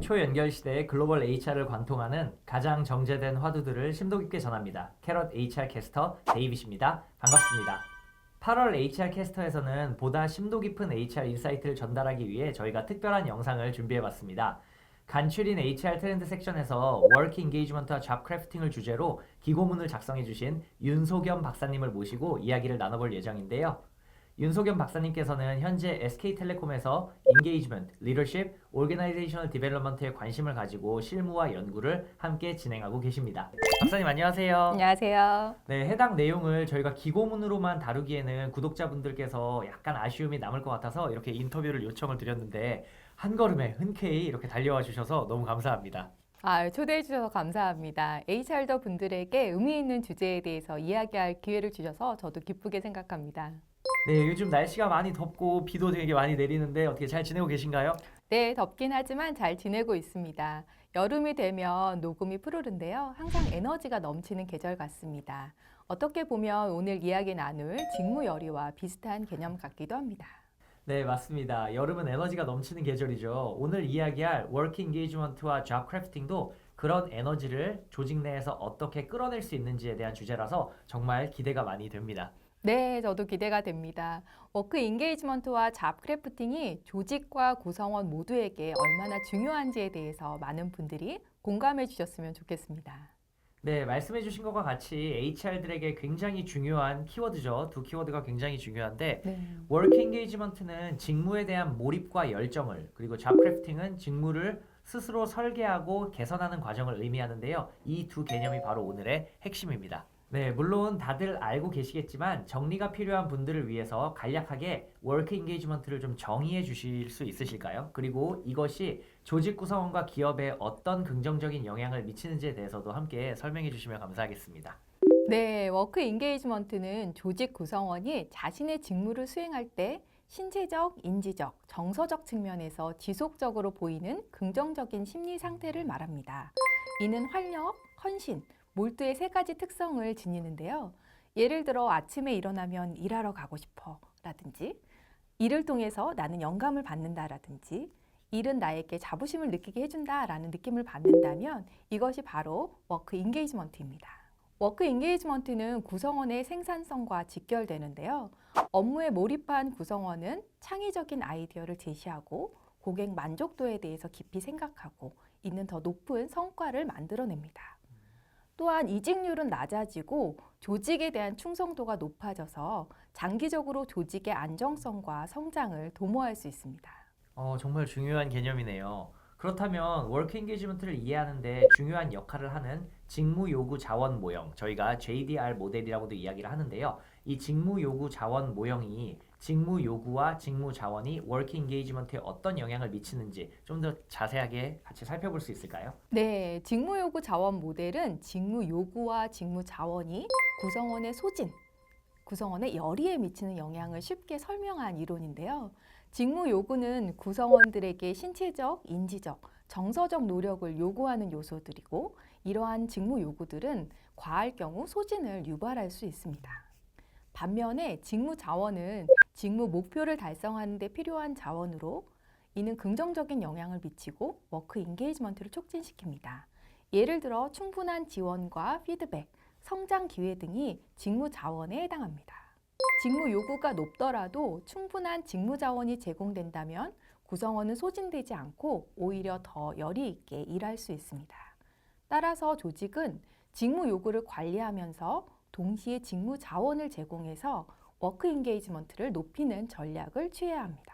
초연결 시대의 글로벌 HR을 관통하는 가장 정제된 화두들을 심도 깊게 전합니다. 캐럿 HR 캐스터 데이빗입니다. 반갑습니다. 8월 HR 캐스터에서는 보다 심도 깊은 HR 인사이트를 전달하기 위해 저희가 특별한 영상을 준비해봤습니다. 간추린 HR 트렌드 섹션에서 워크 인게이지먼트와 잡 크래프팅을 주제로 기고문을 작성해주신 윤소겸 박사님을 모시고 이야기를 나눠볼 예정인데요. 윤소겸 박사님께서는 현재 SK텔레콤에서 인게이지먼트, 리더십, 오르게나이제이셔널 디벨롭먼트에 관심을 가지고 실무와 연구를 함께 진행하고 계십니다. 박사님 안녕하세요. 안녕하세요. 네, 해당 내용을 저희가 기고문으로만 다루기에는 구독자분들께서 약간 아쉬움이 남을 것 같아서 이렇게 인터뷰를 요청을 드렸는데 한 걸음에 흔쾌히 이렇게 달려와 주셔서 너무 감사합니다. 초대해 주셔서 감사합니다. HR더 분들에게 의미 있는 주제에 대해서 이야기할 기회를 주셔서 저도 기쁘게 생각합니다. 네, 요즘 날씨가 많이 덥고 비도 되게 많이 내리는데 어떻게 잘 지내고 계신가요? 네, 덥긴 하지만 잘 지내고 있습니다. 여름이 되면 녹음이 푸르른데요. 항상 에너지가 넘치는 계절 같습니다. 어떻게 보면 오늘 이야기 나눌 직무열의와 비슷한 개념 같기도 합니다. 네, 맞습니다. 여름은 에너지가 넘치는 계절이죠. 오늘 이야기할 워크 인게이지먼트와 잡 크래프팅도 그런 에너지를 조직 내에서 어떻게 끌어낼 수 있는지에 대한 주제라서 정말 기대가 많이 됩니다. 네, 저도 기대가 됩니다. 워크 인게이지먼트와 잡 크래프팅이 조직과 구성원 모두에게 얼마나 중요한지에 대해서 많은 분들이 공감해 주셨으면 좋겠습니다. 네, 말씀해 주신 것과 같이 HR들에게 굉장히 중요한 키워드죠. 두 키워드가 굉장히 중요한데 네. 워크 인게이지먼트는 직무에 대한 몰입과 열정을, 그리고 잡 크래프팅은 직무를 스스로 설계하고 개선하는 과정을 의미하는데요. 이 두 개념이 바로 오늘의 핵심입니다. 네, 물론 다들 알고 계시겠지만 정리가 필요한 분들을 위해서 간략하게 워크 인게이지먼트를 좀 정의해 주실 수 있으실까요? 그리고 이것이 조직 구성원과 기업에 어떤 긍정적인 영향을 미치는지에 대해서도 함께 설명해 주시면 감사하겠습니다. 네, 워크 인게이지먼트는 조직 구성원이 자신의 직무를 수행할 때 신체적, 인지적, 정서적 측면에서 지속적으로 보이는 긍정적인 심리 상태를 말합니다. 이는 활력, 헌신, 몰두의 세 가지 특성을 지니는데요. 예를 들어 아침에 일어나면 일하러 가고 싶어 라든지 일을 통해서 나는 영감을 받는다라든지 일은 나에게 자부심을 느끼게 해준다라는 느낌을 받는다면 이것이 바로 워크 인게이지먼트입니다. 워크 인게이지먼트는 구성원의 생산성과 직결되는데요. 업무에 몰입한 구성원은 창의적인 아이디어를 제시하고 고객 만족도에 대해서 깊이 생각하고 이는 더 높은 성과를 만들어냅니다. 또한 이직률은 낮아지고 조직에 대한 충성도가 높아져서 장기적으로 조직의 안정성과 성장을 도모할 수 있습니다. 정말 중요한 개념이네요. 그렇다면 워크 인게이지먼트를 이해하는데 중요한 역할을 하는 직무 요구 자원 모형, 저희가 JDR 모델이라고도 이야기를 하는데요. 이 직무 요구 자원 모형이 직무 요구와 직무 자원이 워크 인게이지먼트에 어떤 영향을 미치는지 좀 더 자세하게 같이 살펴볼 수 있을까요? 네, 직무 요구 자원 모델은 직무 요구와 직무 자원이 구성원의 소진, 구성원의 열의에 미치는 영향을 쉽게 설명한 이론인데요. 직무 요구는 구성원들에게 신체적, 인지적, 정서적 노력을 요구하는 요소들이고 이러한 직무 요구들은 과할 경우 소진을 유발할 수 있습니다. 반면에 직무 자원은 직무 목표를 달성하는 데 필요한 자원으로 이는 긍정적인 영향을 미치고 워크 인게이지먼트를 촉진시킵니다. 예를 들어 충분한 지원과 피드백, 성장 기회 등이 직무 자원에 해당합니다. 직무 요구가 높더라도 충분한 직무 자원이 제공된다면 구성원은 소진되지 않고 오히려 더 열의 있게 일할 수 있습니다. 따라서 조직은 직무 요구를 관리하면서 동시에 직무 자원을 제공해서 워크 인게이지먼트를 높이는 전략을 취해야 합니다.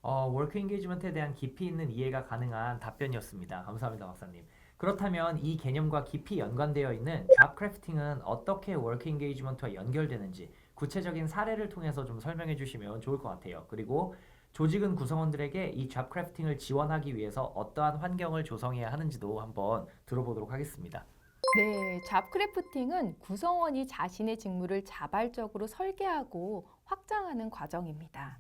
워크 인게이지먼트에 대한 깊이 있는 이해가 가능한 답변이었습니다. 감사합니다, 박사님. 그렇다면 이 개념과 깊이 연관되어 있는 잡 크래프팅은 어떻게 워크 인게이지먼트와 연결되는지 구체적인 사례를 통해서 좀 설명해 주시면 좋을 것 같아요. 그리고 조직은 구성원들에게 이 잡 크래프팅을 지원하기 위해서 어떠한 환경을 조성해야 하는지도 한번 들어보도록 하겠습니다. 네, 잡 크래프팅은 구성원이 자신의 직무를 자발적으로 설계하고 확장하는 과정입니다.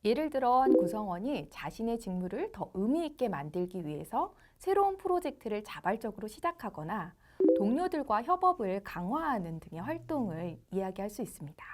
예를 들어 한 구성원이 자신의 직무를 더 의미 있게 만들기 위해서 새로운 프로젝트를 자발적으로 시작하거나 동료들과 협업을 강화하는 등의 활동을 이야기할 수 있습니다.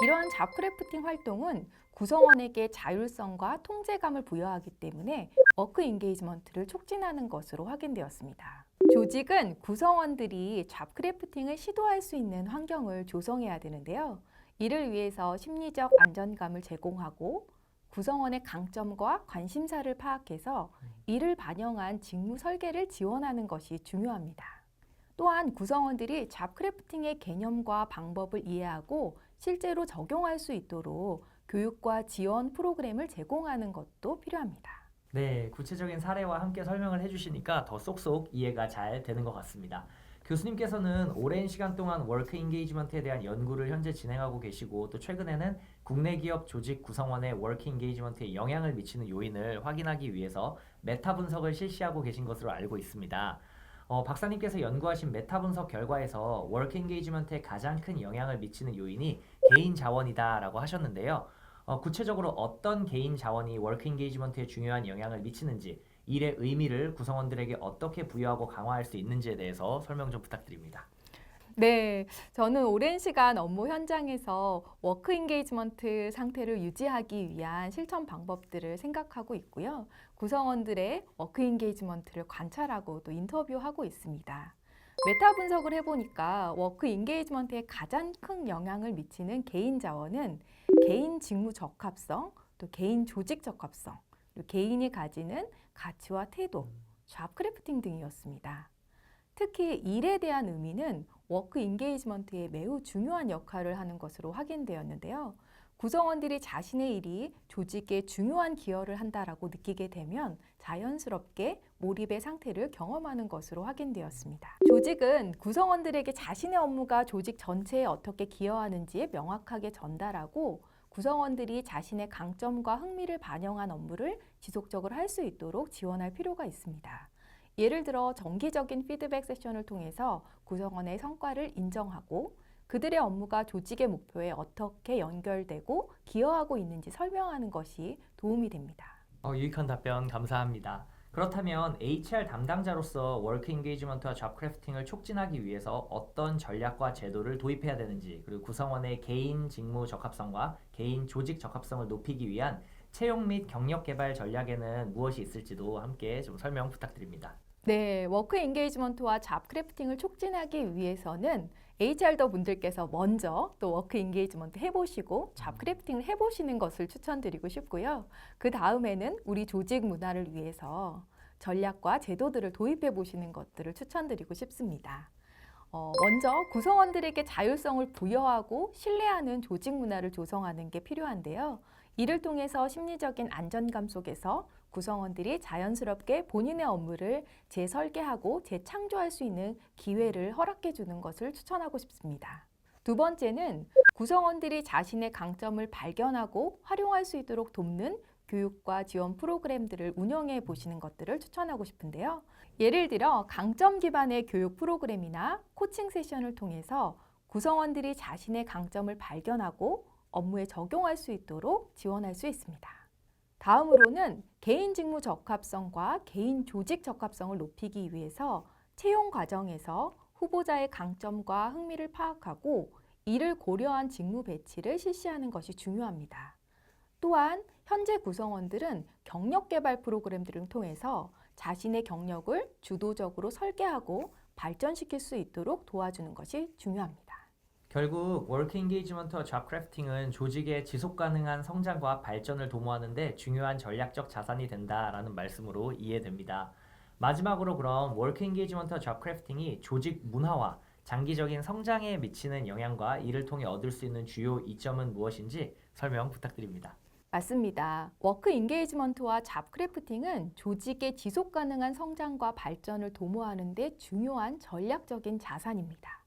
이러한 잡크래프팅 활동은 구성원에게 자율성과 통제감을 부여하기 때문에 워크 인게이지먼트를 촉진하는 것으로 확인되었습니다. 조직은 구성원들이 잡크래프팅을 시도할 수 있는 환경을 조성해야 되는데요. 이를 위해서 심리적 안전감을 제공하고 구성원의 강점과 관심사를 파악해서 이를 반영한 직무 설계를 지원하는 것이 중요합니다. 또한 구성원들이 잡크래프팅의 개념과 방법을 이해하고 실제로 적용할 수 있도록 교육과 지원 프로그램을 제공하는 것도 필요합니다. 네, 구체적인 사례와 함께 설명을 해주시니까 더 쏙쏙 이해가 잘 되는 것 같습니다. 교수님께서는 오랜 시간 동안 워크 인게이지먼트에 대한 연구를 현재 진행하고 계시고 또 최근에는 국내 기업 조직 구성원의 워크 인게이지먼트에 영향을 미치는 요인을 확인하기 위해서 메타 분석을 실시하고 계신 것으로 알고 있습니다. 박사님께서 연구하신 메타 분석 결과에서 워크 인게이지먼트에 가장 큰 영향을 미치는 요인이 개인 자원이다라고 하셨는데요. 구체적으로 어떤 개인 자원이 워크 인게이지먼트에 중요한 영향을 미치는지, 일의 의미를 구성원들에게 어떻게 부여하고 강화할 수 있는지에 대해서 설명 좀 부탁드립니다. 네, 저는 오랜 시간 업무 현장에서 워크 인게이지먼트 상태를 유지하기 위한 실천 방법들을 생각하고 있고요. 구성원들의 워크 인게이지먼트를 관찰하고 또 인터뷰하고 있습니다. 메타 분석을 해보니까 워크 인게이지먼트에 가장 큰 영향을 미치는 개인 자원은 개인 직무 적합성, 또 개인 조직 적합성, 그리고 개인이 가지는 가치와 태도, 잡크래프팅 등이었습니다. 특히 일에 대한 의미는 워크 인게이지먼트에 매우 중요한 역할을 하는 것으로 확인되었는데요. 구성원들이 자신의 일이 조직에 중요한 기여를 한다라고 느끼게 되면 자연스럽게 몰입의 상태를 경험하는 것으로 확인되었습니다. 조직은 구성원들에게 자신의 업무가 조직 전체에 어떻게 기여하는지 명확하게 전달하고 구성원들이 자신의 강점과 흥미를 반영한 업무를 지속적으로 할 수 있도록 지원할 필요가 있습니다. 예를 들어 정기적인 피드백 세션을 통해서 구성원의 성과를 인정하고 그들의 업무가 조직의 목표에 어떻게 연결되고 기여하고 있는지 설명하는 것이 도움이 됩니다. 유익한 답변 감사합니다. 그렇다면 HR 담당자로서 워크 인게이지먼트와 잡 크래프팅을 촉진하기 위해서 어떤 전략과 제도를 도입해야 되는지, 그리고 구성원의 개인 직무 적합성과 개인 조직 적합성을 높이기 위한 채용 및 경력 개발 전략에는 무엇이 있을지도 함께 좀 설명 부탁드립니다. 네, 워크 인게이지먼트와 잡 크래프팅을 촉진하기 위해서는 HR더 분들께서 먼저 또 워크 인게이지먼트 해보시고 잡 크래프팅을 해보시는 것을 추천드리고 싶고요. 그 다음에는 우리 조직 문화를 위해서 전략과 제도들을 도입해 보시는 것들을 추천드리고 싶습니다. 먼저 구성원들에게 자율성을 부여하고 신뢰하는 조직 문화를 조성하는 게 필요한데요. 이를 통해서 심리적인 안전감 속에서 구성원들이 자연스럽게 본인의 업무를 재설계하고 재창조할 수 있는 기회를 허락해 주는 것을 추천하고 싶습니다. 두 번째는 구성원들이 자신의 강점을 발견하고 활용할 수 있도록 돕는 교육과 지원 프로그램들을 운영해 보시는 것들을 추천하고 싶은데요. 예를 들어 강점 기반의 교육 프로그램이나 코칭 세션을 통해서 구성원들이 자신의 강점을 발견하고 업무에 적용할 수 있도록 지원할 수 있습니다. 다음으로는 개인 직무 적합성과 개인 조직 적합성을 높이기 위해서 채용 과정에서 후보자의 강점과 흥미를 파악하고 이를 고려한 직무 배치를 실시하는 것이 중요합니다. 또한 현재 구성원들은 경력 개발 프로그램들을 통해서 자신의 경력을 주도적으로 설계하고 발전시킬 수 있도록 도와주는 것이 중요합니다. 결국 워크 인게이지먼트와 잡 크래프팅은 조직의 지속 가능한 성장과 발전을 도모하는 데 중요한 전략적 자산이 된다라는 말씀으로 이해됩니다. 마지막으로 그럼 워크 인게이지먼트와 잡 크래프팅이 조직 문화와 장기적인 성장에 미치는 영향과 이를 통해 얻을 수 있는 주요 이점은 무엇인지 설명 부탁드립니다. 맞습니다. 워크 인게이지먼트와 잡 크래프팅은 조직의 지속 가능한 성장과 발전을 도모하는 데 중요한 전략적인 자산입니다.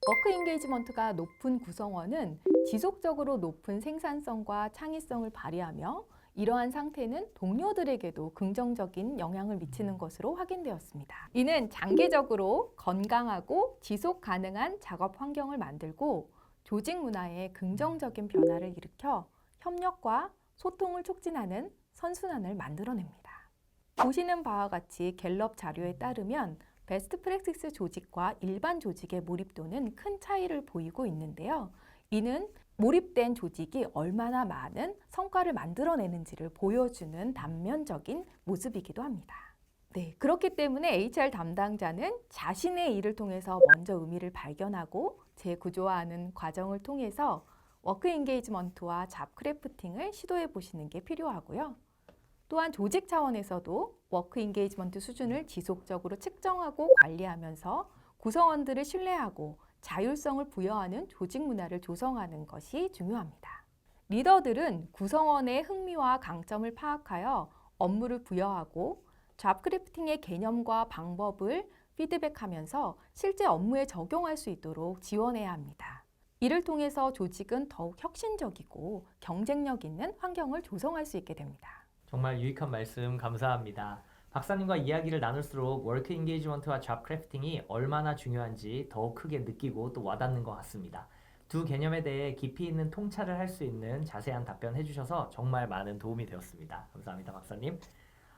워크 인게이지먼트가 높은 구성원은 지속적으로 높은 생산성과 창의성을 발휘하며 이러한 상태는 동료들에게도 긍정적인 영향을 미치는 것으로 확인되었습니다. 이는 장기적으로 건강하고 지속 가능한 작업 환경을 만들고 조직 문화에 긍정적인 변화를 일으켜 협력과 소통을 촉진하는 선순환을 만들어냅니다. 보시는 바와 같이 갤럽 자료에 따르면 베스트 프랙티스 조직과 일반 조직의 몰입도는 큰 차이를 보이고 있는데요. 이는 몰입된 조직이 얼마나 많은 성과를 만들어내는지를 보여주는 단면적인 모습이기도 합니다. 네, 그렇기 때문에 HR 담당자는 자신의 일을 통해서 먼저 의미를 발견하고 재구조화하는 과정을 통해서 워크 인게이지먼트와 잡 크래프팅을 시도해 보시는 게 필요하고요. 또한 조직 차원에서도 워크 인게이지먼트 수준을 지속적으로 측정하고 관리하면서 구성원들을 신뢰하고 자율성을 부여하는 조직 문화를 조성하는 것이 중요합니다. 리더들은 구성원의 흥미와 강점을 파악하여 업무를 부여하고 잡 크래프팅의 개념과 방법을 피드백하면서 실제 업무에 적용할 수 있도록 지원해야 합니다. 이를 통해서 조직은 더욱 혁신적이고 경쟁력 있는 환경을 조성할 수 있게 됩니다. 정말 유익한 말씀 감사합니다. 박사님과 이야기를 나눌수록 워크 인게이지먼트와 잡 크래프팅이 얼마나 중요한지 더욱 크게 느끼고 또 와닿는 것 같습니다. 두 개념에 대해 깊이 있는 통찰을 할 수 있는 자세한 답변 해주셔서 정말 많은 도움이 되었습니다. 감사합니다, 박사님.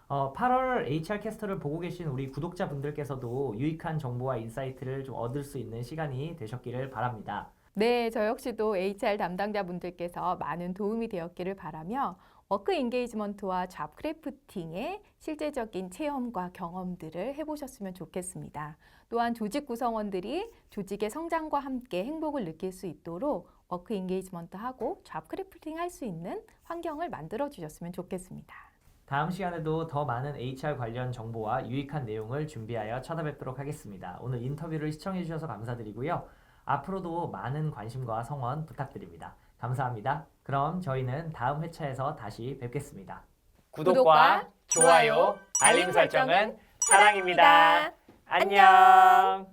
8월 HR 캐스터를 보고 계신 우리 구독자분들께서도 유익한 정보와 인사이트를 좀 얻을 수 있는 시간이 되셨기를 바랍니다. 네, 저 역시도 HR 담당자분들께서 많은 도움이 되었기를 바라며 워크 인게이지먼트와 잡 크래프팅의 실제적인 체험과 경험들을 해보셨으면 좋겠습니다. 또한 조직 구성원들이 조직의 성장과 함께 행복을 느낄 수 있도록 워크 인게이지먼트하고 잡 크래프팅 할 수 있는 환경을 만들어 주셨으면 좋겠습니다. 다음 시간에도 더 많은 HR 관련 정보와 유익한 내용을 준비하여 찾아뵙도록 하겠습니다. 오늘 인터뷰를 시청해 주셔서 감사드리고요. 앞으로도 많은 관심과 성원 부탁드립니다. 감사합니다. 그럼 저희는 다음 회차에서 다시 뵙겠습니다. 구독과 좋아요, 알림 설정은 사랑입니다. 안녕.